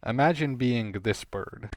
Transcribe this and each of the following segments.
Imagine being this bird.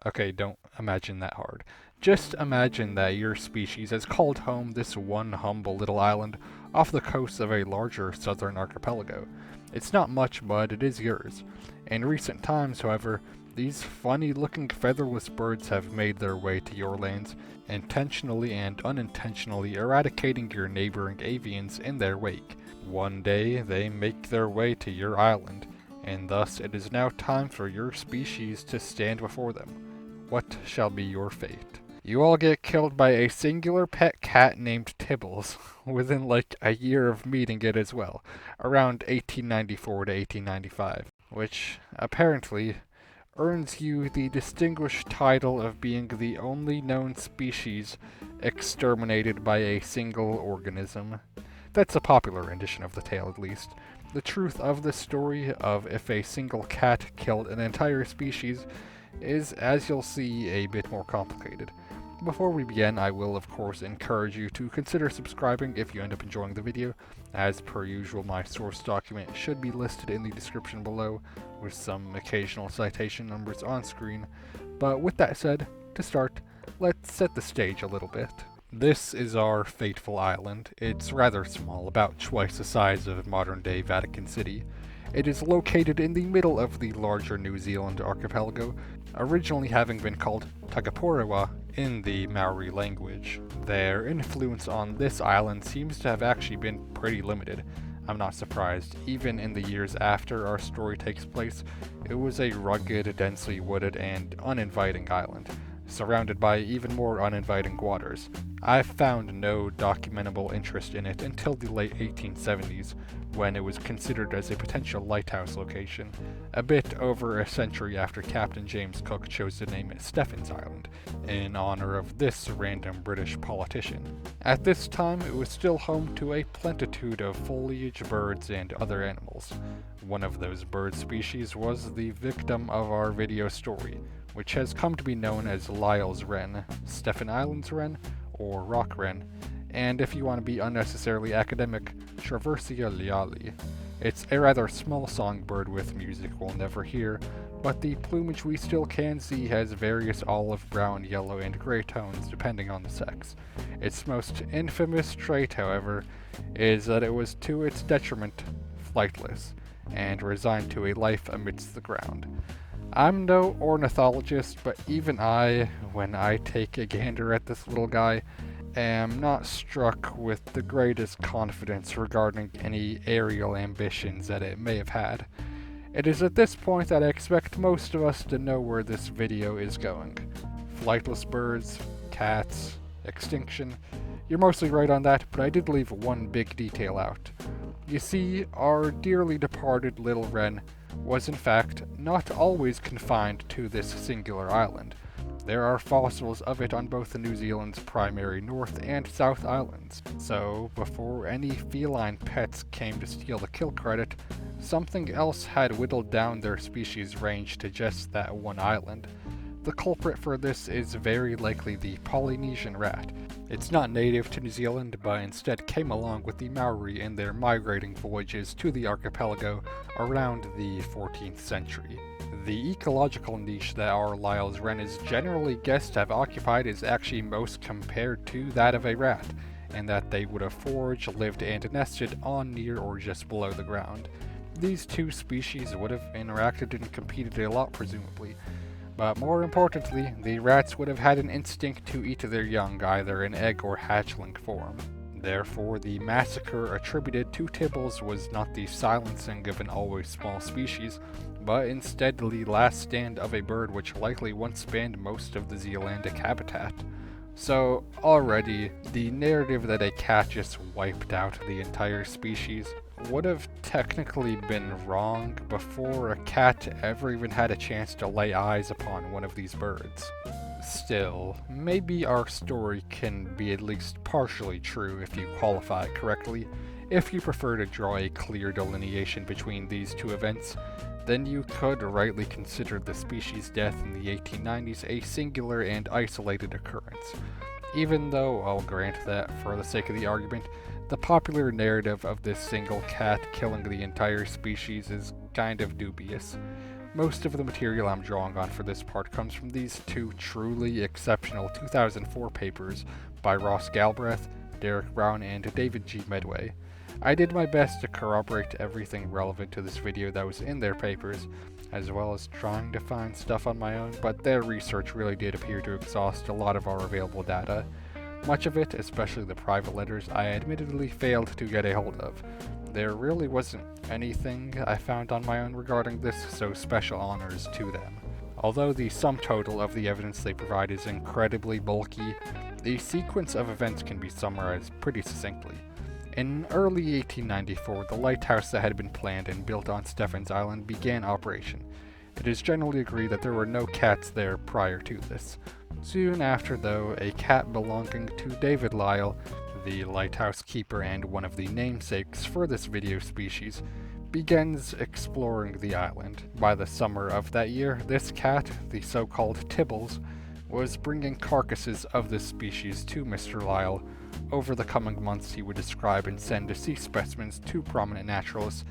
Okay, don't imagine that hard. Just imagine that your species has called home this one humble little island off the coast of a larger southern archipelago. It's not much, but it is yours. In recent times, however, these funny-looking featherless birds have made their way to your lands, intentionally and unintentionally eradicating your neighboring avians in their wake. One day, they make their way to your island, and thus it is now time for your species to stand before them. What shall be your fate? You all get killed by a singular pet cat named Tibbles, within like a year of meeting it as well, around 1894 to 1895, which apparently earns you the distinguished title of being the only known species exterminated by a single organism. That's a popular rendition of the tale, at least. The truth of the story of if a single cat killed an entire species is, as you'll see, a bit more complicated. Before we begin, I will of course encourage you to consider subscribing if you end up enjoying the video. As per usual, my source document should be listed in the description below, with some occasional citation numbers on screen. But with that said, to start, let's set the stage a little bit. This is our fateful island. It's rather small, about twice the size of modern-day Vatican City. It is located in the middle of the larger New Zealand archipelago, originally having been called Tagaporewa in the Maori language. Their influence on this island seems to have actually been pretty limited. I'm not surprised. Even in the years after our story takes place, it was a rugged, densely wooded, and uninviting island, surrounded by even more uninviting waters. I found no documentable interest in it until the late 1870s, when it was considered as a potential lighthouse location, a bit over a century after Captain James Cook chose to name it Stephen's Island, in honor of this random British politician. At this time, it was still home to a plentitude of foliage, birds, and other animals. One of those bird species was the victim of our video story, which has come to be known as Lyall's wren, Stephen Island's wren, or rock wren, and if you want to be unnecessarily academic, Traversia lyalli. It's a rather small songbird with music we'll never hear, but the plumage we still can see has various olive, brown, yellow, and gray tones depending on the sex. Its most infamous trait, however, is that it was to its detriment flightless, and resigned to a life amidst the ground. I'm no ornithologist, but even I, when I take a gander at this little guy, am not struck with the greatest confidence regarding any aerial ambitions that it may have had. It is at this point that I expect most of us to know where this video is going. Flightless birds, cats, extinction. You're mostly right on that, but I did leave one big detail out. You see, our dearly departed little wren was in fact not always confined to this singular island. There are fossils of it on both New Zealand's primary North and South Islands, so before any feline pets came to steal the kill credit, something else had whittled down their species range to just that one island. The culprit for this is very likely the Polynesian rat. It's not native to New Zealand, but instead came along with the Maori in their migrating voyages to the archipelago around the 14th century. The ecological niche that our Lyall's wren is generally guessed to have occupied is actually most compared to that of a rat, in that they would have foraged, lived, and nested on, near, or just below the ground. These two species would have interacted and competed a lot, presumably. But more importantly, the rats would have had an instinct to eat their young, either in egg or hatchling form. Therefore, the massacre attributed to Tibbles was not the silencing of an always small species, but instead the last stand of a bird which likely once spanned most of the Zealandic habitat. So, already, the narrative that a cat just wiped out the entire species would have technically been wrong before a cat ever even had a chance to lay eyes upon one of these birds. Still, maybe our story can be at least partially true if you qualify it correctly. If you prefer to draw a clear delineation between these two events, then you could rightly consider the species' death in the 1890s a singular and isolated occurrence. Even though I'll grant that, for the sake of the argument, The popular narrative of this single cat killing the entire species is kind of dubious. Most of the material I'm drawing on for this part comes from these two truly exceptional 2004 papers by Ross Galbraith, Derek Brown, and David G. Medway. I did my best to corroborate everything relevant to this video that was in their papers, as well as trying to find stuff on my own, but their research really did appear to exhaust a lot of our available data. Much of it, especially the private letters, I admittedly failed to get a hold of. There really wasn't anything I found on my own regarding this, so special honors to them. Although the sum total of the evidence they provide is incredibly bulky, the sequence of events can be summarized pretty succinctly. In early 1894, the lighthouse that had been planned and built on Stephen's Island began operation. It is generally agreed that there were no cats there prior to this. Soon after, though, a cat belonging to David Lyall, the lighthouse keeper and one of the namesakes for this video species, begins exploring the island. By the summer of that year, this cat, the so-called Tibbles, was bringing carcasses of this species to Mr. Lyall. Over the coming months, he would describe and send deceased specimens to prominent naturalists,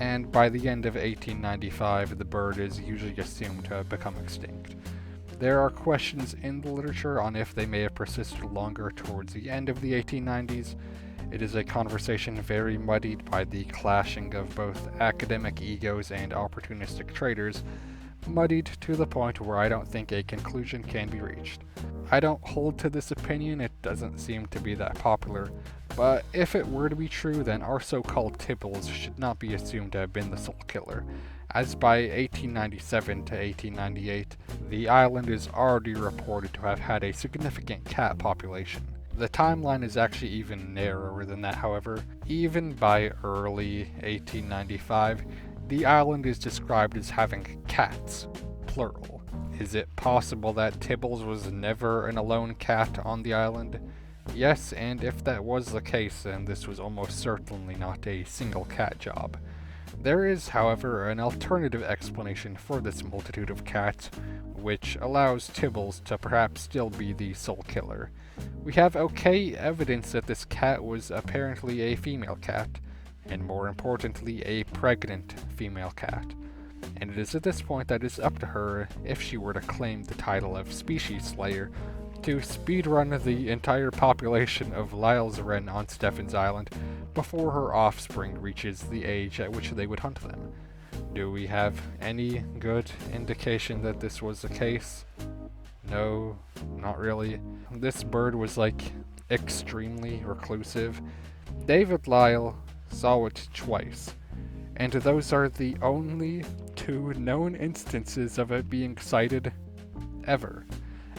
and by the end of 1895, the bird is usually assumed to have become extinct. There are questions in the literature on if they may have persisted longer towards the end of the 1890s. It is a conversation very muddied by the clashing of both academic egos and opportunistic traders, muddied to the point where I don't think a conclusion can be reached. I don't hold to this opinion, it doesn't seem to be that popular, but if it were to be true, then our so-called Tibbles should not be assumed to have been the sole killer, as by 1897 to 1898, the island is already reported to have had a significant cat population. The timeline is actually even narrower than that, however. Even by early 1895, the island is described as having cats, plural. Is it possible that Tibbles was never an alone cat on the island? Yes, and if that was the case, then this was almost certainly not a single cat job. There is, however, an alternative explanation for this multitude of cats, which allows Tibbles to perhaps still be the sole killer. We have okay evidence that this cat was apparently a female cat, and more importantly, a pregnant female cat. And it is at this point that it's up to her, if she were to claim the title of species slayer, to speedrun the entire population of Lyall's Wren on Stephen's Island before her offspring reaches the age at which they would hunt them. Do we have any good indication that this was the case? No, not really. This bird was extremely reclusive. David Lyall saw it twice, and those are the only two known instances of it being sighted ever,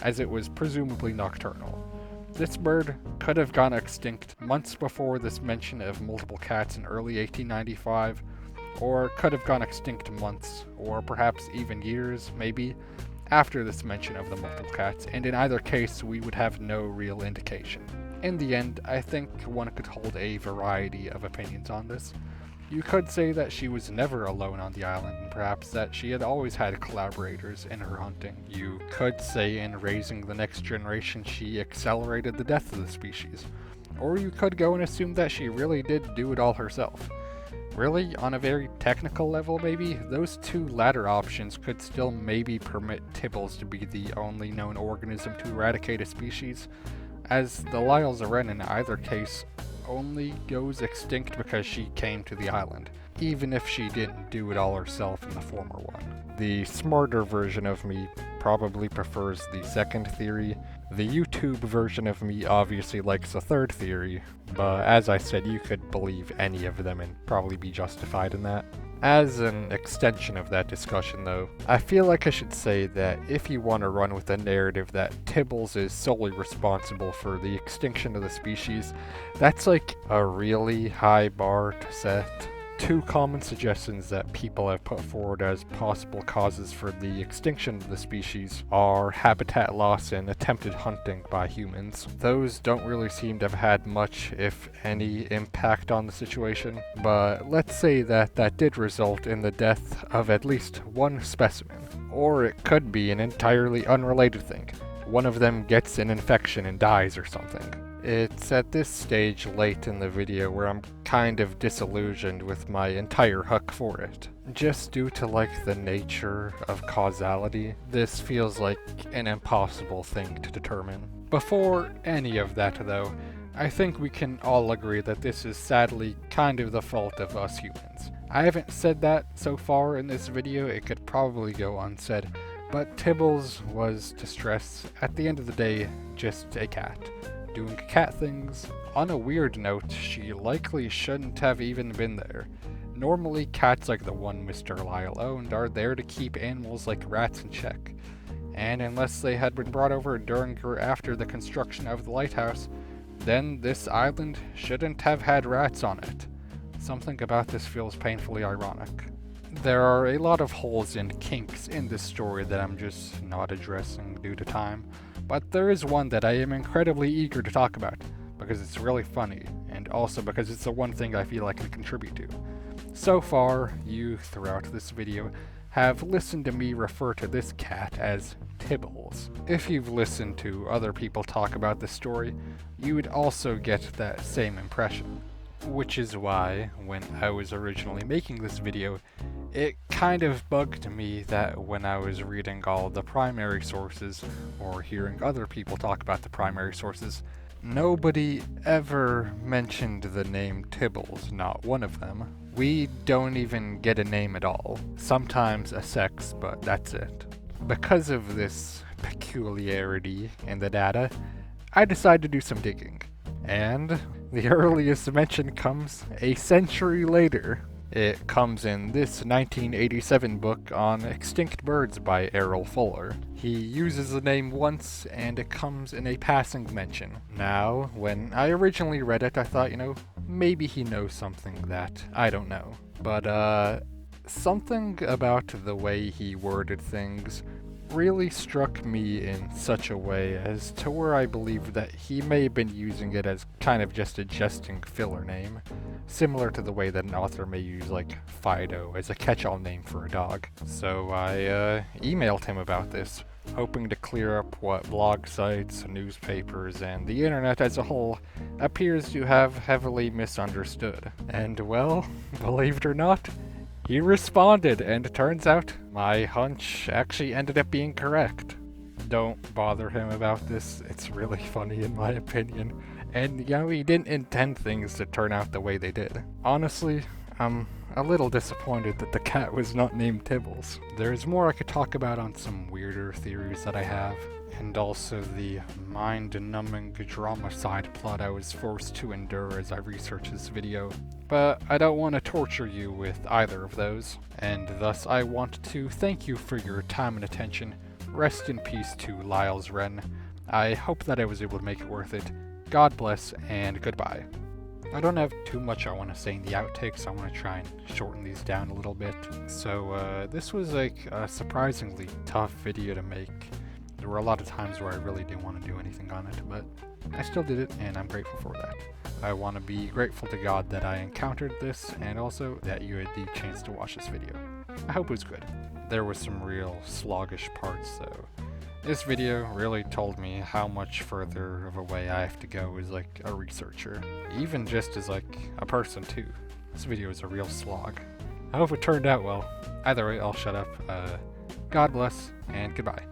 as it was presumably nocturnal. This bird could have gone extinct months before this mention of multiple cats in early 1895, or could have gone extinct months, or perhaps even years, maybe, after this mention of the multiple cats, and in either case we would have no real indication. In the end, I think one could hold a variety of opinions on this. You could say that she was never alone on the island, and perhaps that she had always had collaborators in her hunting. You could say in raising the next generation she accelerated the death of the species. Or you could go and assume that she really did do it all herself. Really, on a very technical level maybe, those two latter options could still maybe permit Tibbles to be the only known organism to eradicate a species, as the Lyall's Wren in either case only goes extinct because she came to the island, even if she didn't do it all herself in the former one. The smarter version of me probably prefers the second theory. The YouTube version of me obviously likes the third theory, but as I said, you could believe any of them and probably be justified in that. As an extension of that discussion though, I feel like I should say that if you want to run with a narrative that Tibbles is solely responsible for the extinction of the species, that's like a really high bar to set. Two common suggestions that people have put forward as possible causes for the extinction of the species are habitat loss and attempted hunting by humans. Those don't really seem to have had much, if any, impact on the situation, but let's say that that did result in the death of at least one specimen. Or it could be an entirely unrelated thing. One of them gets an infection and dies or something. It's at this stage late in the video where I'm kind of disillusioned with my entire hook for it. Just due to like the nature of causality, this feels like an impossible thing to determine. Before any of that though, I think we can all agree that this is sadly kind of the fault of us humans. I haven't said that so far in this video, it could probably go unsaid, but Tibbles was, to stress, at the end of the day, just a cat. Doing cat things. On a weird note, she likely shouldn't have even been there. Normally, cats like the one Mr. Lyall owned are there to keep animals like rats in check. And unless they had been brought over during or after the construction of the lighthouse, then this island shouldn't have had rats on it. Something about this feels painfully ironic. There are a lot of holes and kinks in this story that I'm just not addressing due to time, but there is one that I am incredibly eager to talk about, because it's really funny, and also because it's the one thing I feel I can contribute to. So far, you, throughout this video, have listened to me refer to this cat as Tibbles. If you've listened to other people talk about this story, you would also get that same impression. Which is why, when I was originally making this video, it kind of bugged me that when I was reading all the primary sources, or hearing other people talk about the primary sources, nobody ever mentioned the name Tibbles, not one of them. We don't even get a name at all. Sometimes a sex, but that's it. Because of this peculiarity in the data, I decided to do some digging. And the earliest mention comes a century later. It comes in this 1987 book on extinct birds by Errol Fuller. He uses the name once, and it comes in a passing mention. Now, when I originally read it, I thought, maybe he knows something that I don't know. But, something about the way he worded things really struck me in such a way as to where I believe that he may have been using it as kind of just a jesting filler name, similar to the way that an author may use like Fido as a catch-all name for a dog. So I emailed him about this, hoping to clear up what blog sites, newspapers, and the internet as a whole appears to have heavily misunderstood. And well, believe it or not, he responded, and it turns out my hunch actually ended up being correct. Don't bother him about this, it's really funny in my opinion. And he didn't intend things to turn out the way they did. Honestly, I'm a little disappointed that the cat was not named Tibbles. There's more I could talk about on some weirder theories that I have, and also the mind-numbing drama side plot I was forced to endure as I researched this video. But I don't want to torture you with either of those, and thus I want to thank you for your time and attention. Rest in peace to Lyall's Wren. I hope that I was able to make it worth it. God bless, and goodbye. I don't have too much I want to say in the outtakes, I want to try and shorten these down a little bit. So this was like a surprisingly tough video to make. There were a lot of times where I really didn't want to do anything on it, but I still did it, and I'm grateful for that. I want to be grateful to God that I encountered this, and also that you had the chance to watch this video. I hope it was good. There were some real sluggish parts, though. This video really told me how much further of a way I have to go as like a researcher, even just as like a person too. This video is a real slog. I hope it turned out well. Either way, I'll shut up. God bless, and goodbye.